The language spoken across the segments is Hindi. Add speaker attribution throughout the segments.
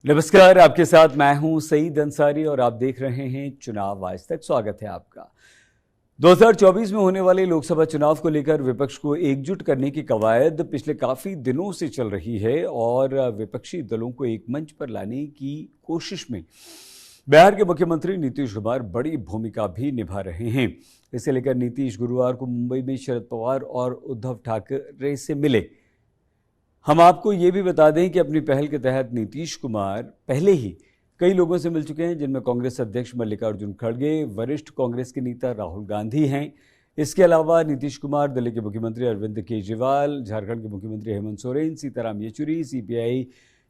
Speaker 1: नमस्कार, आपके साथ मैं हूं सईद अंसारी और आप देख रहे हैं चुनाव आज तक। स्वागत है आपका। 2024 में होने वाले लोकसभा चुनाव को लेकर विपक्ष को एकजुट करने की कवायद पिछले काफी दिनों से चल रही है और विपक्षी दलों को एक मंच पर लाने की कोशिश में बिहार के मुख्यमंत्री नीतीश कुमार बड़ी भूमिका भी निभा रहे हैं। इसे लेकर नीतीश गुरुवार को मुंबई में शरद पवार और उद्धव ठाकरे से मिले। हम आपको ये भी बता दें कि अपनी पहल के तहत नीतीश कुमार पहले ही कई लोगों से मिल चुके हैं, जिनमें कांग्रेस अध्यक्ष मल्लिकार्जुन खड़गे, वरिष्ठ कांग्रेस के नेता राहुल गांधी हैं। इसके अलावा नीतीश कुमार दिल्ली के मुख्यमंत्री अरविंद केजरीवाल, झारखंड के मुख्यमंत्री हेमंत सोरेन, सीताराम येचुरी, सीपीआई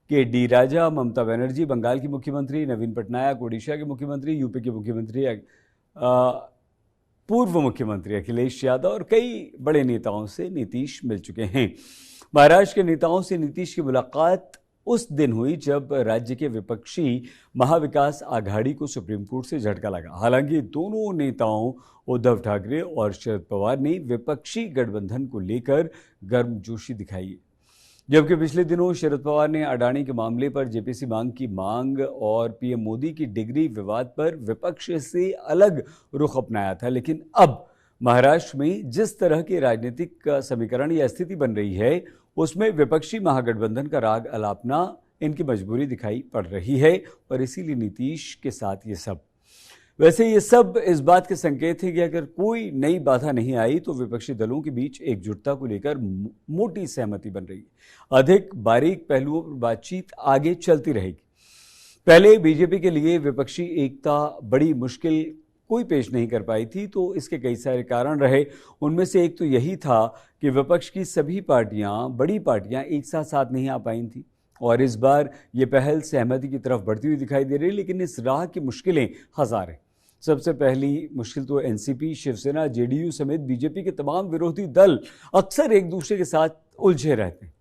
Speaker 1: के डी राजा, ममता बनर्जी, बंगाल की मुख्यमंत्री नवीन पटनायक, ओडिशा के मुख्यमंत्री, यूपी के मुख्यमंत्री पूर्व मुख्यमंत्री अखिलेश यादव और कई बड़े नेताओं से नीतीश मिल चुके हैं। महाराष्ट्र के नेताओं से नीतीश की मुलाकात उस दिन हुई जब राज्य के विपक्षी महाविकास आघाड़ी को सुप्रीम कोर्ट से झटका लगा। हालांकि दोनों नेताओं उद्धव ठाकरे और शरद पवार ने विपक्षी गठबंधन को लेकर गर्मजोशी दिखाई, जबकि पिछले दिनों शरद पवार ने अडानी के मामले पर जेपीसी मांग की मांग और पीएम मोदी की डिग्री विवाद पर विपक्ष से अलग रुख अपनाया था। लेकिन अब महाराष्ट्र में जिस तरह के राजनीतिक समीकरण या स्थिति बन रही है, उसमें विपक्षी महागठबंधन का राग अलापना इनकी मजबूरी दिखाई पड़ रही है और इसीलिए नीतीश के साथ ये सब। वैसे ये सब इस बात के संकेत है कि अगर कोई नई बाधा नहीं आई तो विपक्षी दलों के बीच एकजुटता को लेकर मोटी सहमति बन रही है। अधिक बारीक पहलुओं पर बातचीत आगे चलती रहेगी। पहले बीजेपी के लिए विपक्षी एकता बड़ी मुश्किल कोई पेश नहीं कर पाई थी, तो इसके कई सारे कारण रहे। उनमें से एक तो यही था कि विपक्ष की सभी बड़ी पार्टियां एक साथ नहीं आ पाई थी और इस बार ये पहल सहमति की तरफ बढ़ती हुई दिखाई दे रही है। लेकिन इस राह की मुश्किलें हजार हैं। सबसे पहली मुश्किल तो एनसीपी, शिवसेना, जेडीयू समेत बीजेपी के तमाम विरोधी दल अक्सर एक दूसरे के साथ उलझे रहते हैं।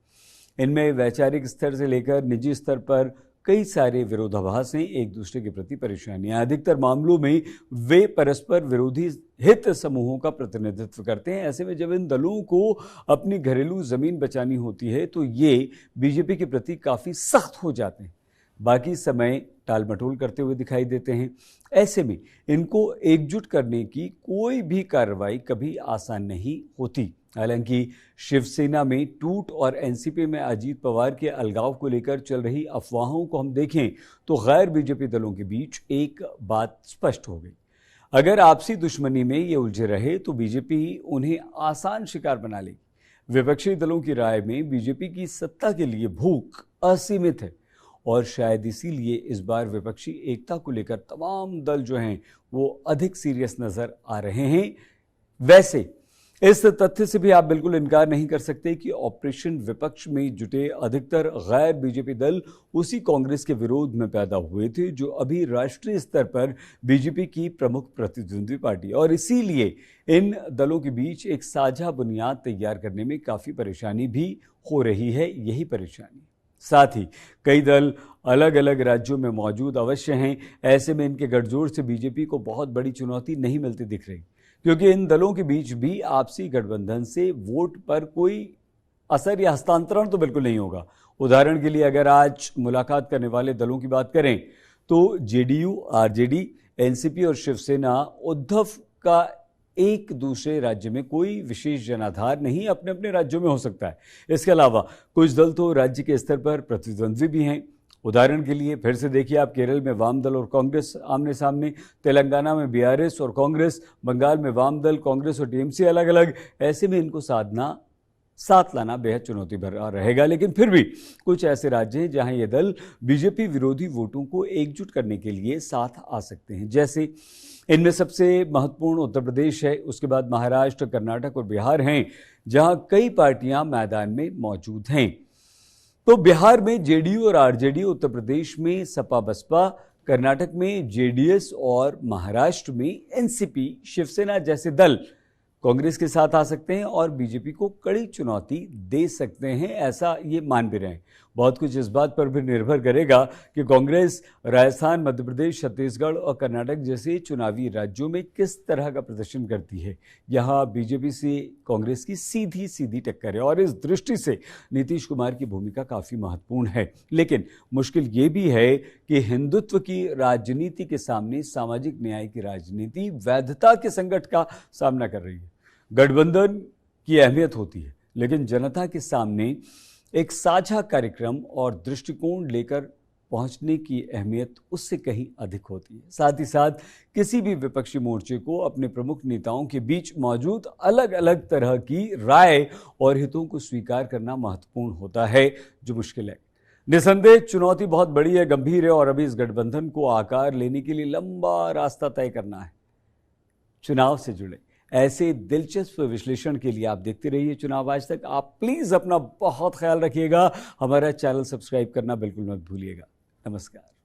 Speaker 1: इनमें वैचारिक स्तर से लेकर निजी स्तर पर कई सारे विरोधाभास हैं, एक दूसरे के प्रति परेशानियां। अधिकतर मामलों में वे परस्पर विरोधी हित समूहों का प्रतिनिधित्व करते हैं। ऐसे में जब इन दलों को अपनी घरेलू जमीन बचानी होती है तो ये बीजेपी के प्रति काफी सख्त हो जाते हैं, बाकी समय टाल मटोल करते हुए दिखाई देते हैं। ऐसे में इनको एकजुट करने की कोई भी कार्रवाई कभी आसान नहीं होती। हालांकि शिवसेना में टूट और एनसीपी में अजीत पवार के अलगाव को लेकर चल रही अफवाहों को हम देखें तो गैर बीजेपी दलों के बीच एक बात स्पष्ट हो गई। अगर आपसी दुश्मनी में ये उलझे रहे तो बीजेपी उन्हें आसान शिकार बना लेगी। विपक्षी दलों की राय में बीजेपी की सत्ता के लिए भूख असीमित है और शायद इसीलिए इस बार विपक्षी एकता को लेकर तमाम दल जो हैं वो अधिक सीरियस नजर आ रहे हैं। वैसे इस तथ्य से भी आप बिल्कुल इनकार नहीं कर सकते कि ऑपरेशन विपक्ष में जुटे अधिकतर गैर बीजेपी दल उसी कांग्रेस के विरोध में पैदा हुए थे जो अभी राष्ट्रीय स्तर पर बीजेपी की प्रमुख प्रतिद्वंदी पार्टी, और इसीलिए इन दलों के बीच एक साझा बुनियाद तैयार करने में काफी परेशानी भी हो रही है। यही परेशानी साथ ही कई दल अलग अलग राज्यों में मौजूद अवश्य हैं। ऐसे में इनके गठजोड़ से बीजेपी को बहुत बड़ी चुनौती नहीं मिलती दिख रही, क्योंकि इन दलों के बीच भी आपसी गठबंधन से वोट पर कोई असर या हस्तांतरण तो बिल्कुल नहीं होगा। उदाहरण के लिए अगर आज मुलाकात करने वाले दलों की बात करें तो जेडीयू, आरजेडी, एनसीपी और शिवसेना उद्धव का एक दूसरे राज्य में कोई विशेष जनाधार नहीं अपने अपने राज्यों में हो सकता है। इसके अलावा कुछ दल तो राज्य के स्तर पर प्रतिद्वंद्वी भी हैं। उदाहरण के लिए फिर से देखिए आप, केरल में वाम दल और कांग्रेस आमने सामने, तेलंगाना में बीआरएस और कांग्रेस, बंगाल में वाम दल, कांग्रेस और टीएमसी अलग अलग। ऐसे में इनको साथ लाना बेहद चुनौती भरा रहेगा। लेकिन फिर भी कुछ ऐसे राज्य हैं जहां ये दल बीजेपी विरोधी वोटों को एकजुट करने के लिए साथ आ सकते हैं। जैसे इनमें सबसे महत्वपूर्ण उत्तर प्रदेश है, उसके बाद महाराष्ट्र, कर्नाटक और बिहार हैं, जहां कई पार्टियां मैदान में मौजूद हैं। तो बिहार में जेडीयू और आरजेडी, उत्तर प्रदेश में सपा बसपा, कर्नाटक में जेडीएस और महाराष्ट्र में एनसीपी, शिवसेना जैसे दल कांग्रेस के साथ आ सकते हैं और बीजेपी को कड़ी चुनौती दे सकते हैं, ऐसा ये मान भी रहे हैं। बहुत कुछ इस बात पर भी निर्भर करेगा कि कांग्रेस राजस्थान, मध्य प्रदेश, छत्तीसगढ़ और कर्नाटक जैसे चुनावी राज्यों में किस तरह का प्रदर्शन करती है। यहाँ बीजेपी से कांग्रेस की सीधी सीधी टक्कर है और इस दृष्टि से नीतीश कुमार की भूमिका काफी महत्वपूर्ण है। लेकिन मुश्किल ये भी है कि हिंदुत्व की राजनीति के सामने सामाजिक न्याय की राजनीति वैधता के संकट का सामना कर रही है। गठबंधन की अहमियत होती है, लेकिन जनता के सामने एक साझा कार्यक्रम और दृष्टिकोण लेकर पहुंचने की अहमियत उससे कहीं अधिक होती है। साथ ही साथ किसी भी विपक्षी मोर्चे को अपने प्रमुख नेताओं के बीच मौजूद अलग अलग तरह की राय और हितों को स्वीकार करना महत्वपूर्ण होता है, जो मुश्किल है। निसंदेह चुनौती बहुत बड़ी है, गंभीर है और अभी इस गठबंधन को आकार लेने के लिए लंबा रास्ता तय करना है। चुनाव से जुड़े ऐसे दिलचस्प विश्लेषण के लिए आप देखते रहिए चुनाव आज तक। आप प्लीज अपना बहुत ख्याल रखिएगा। हमारा चैनल सब्सक्राइब करना बिल्कुल मत भूलिएगा। नमस्कार।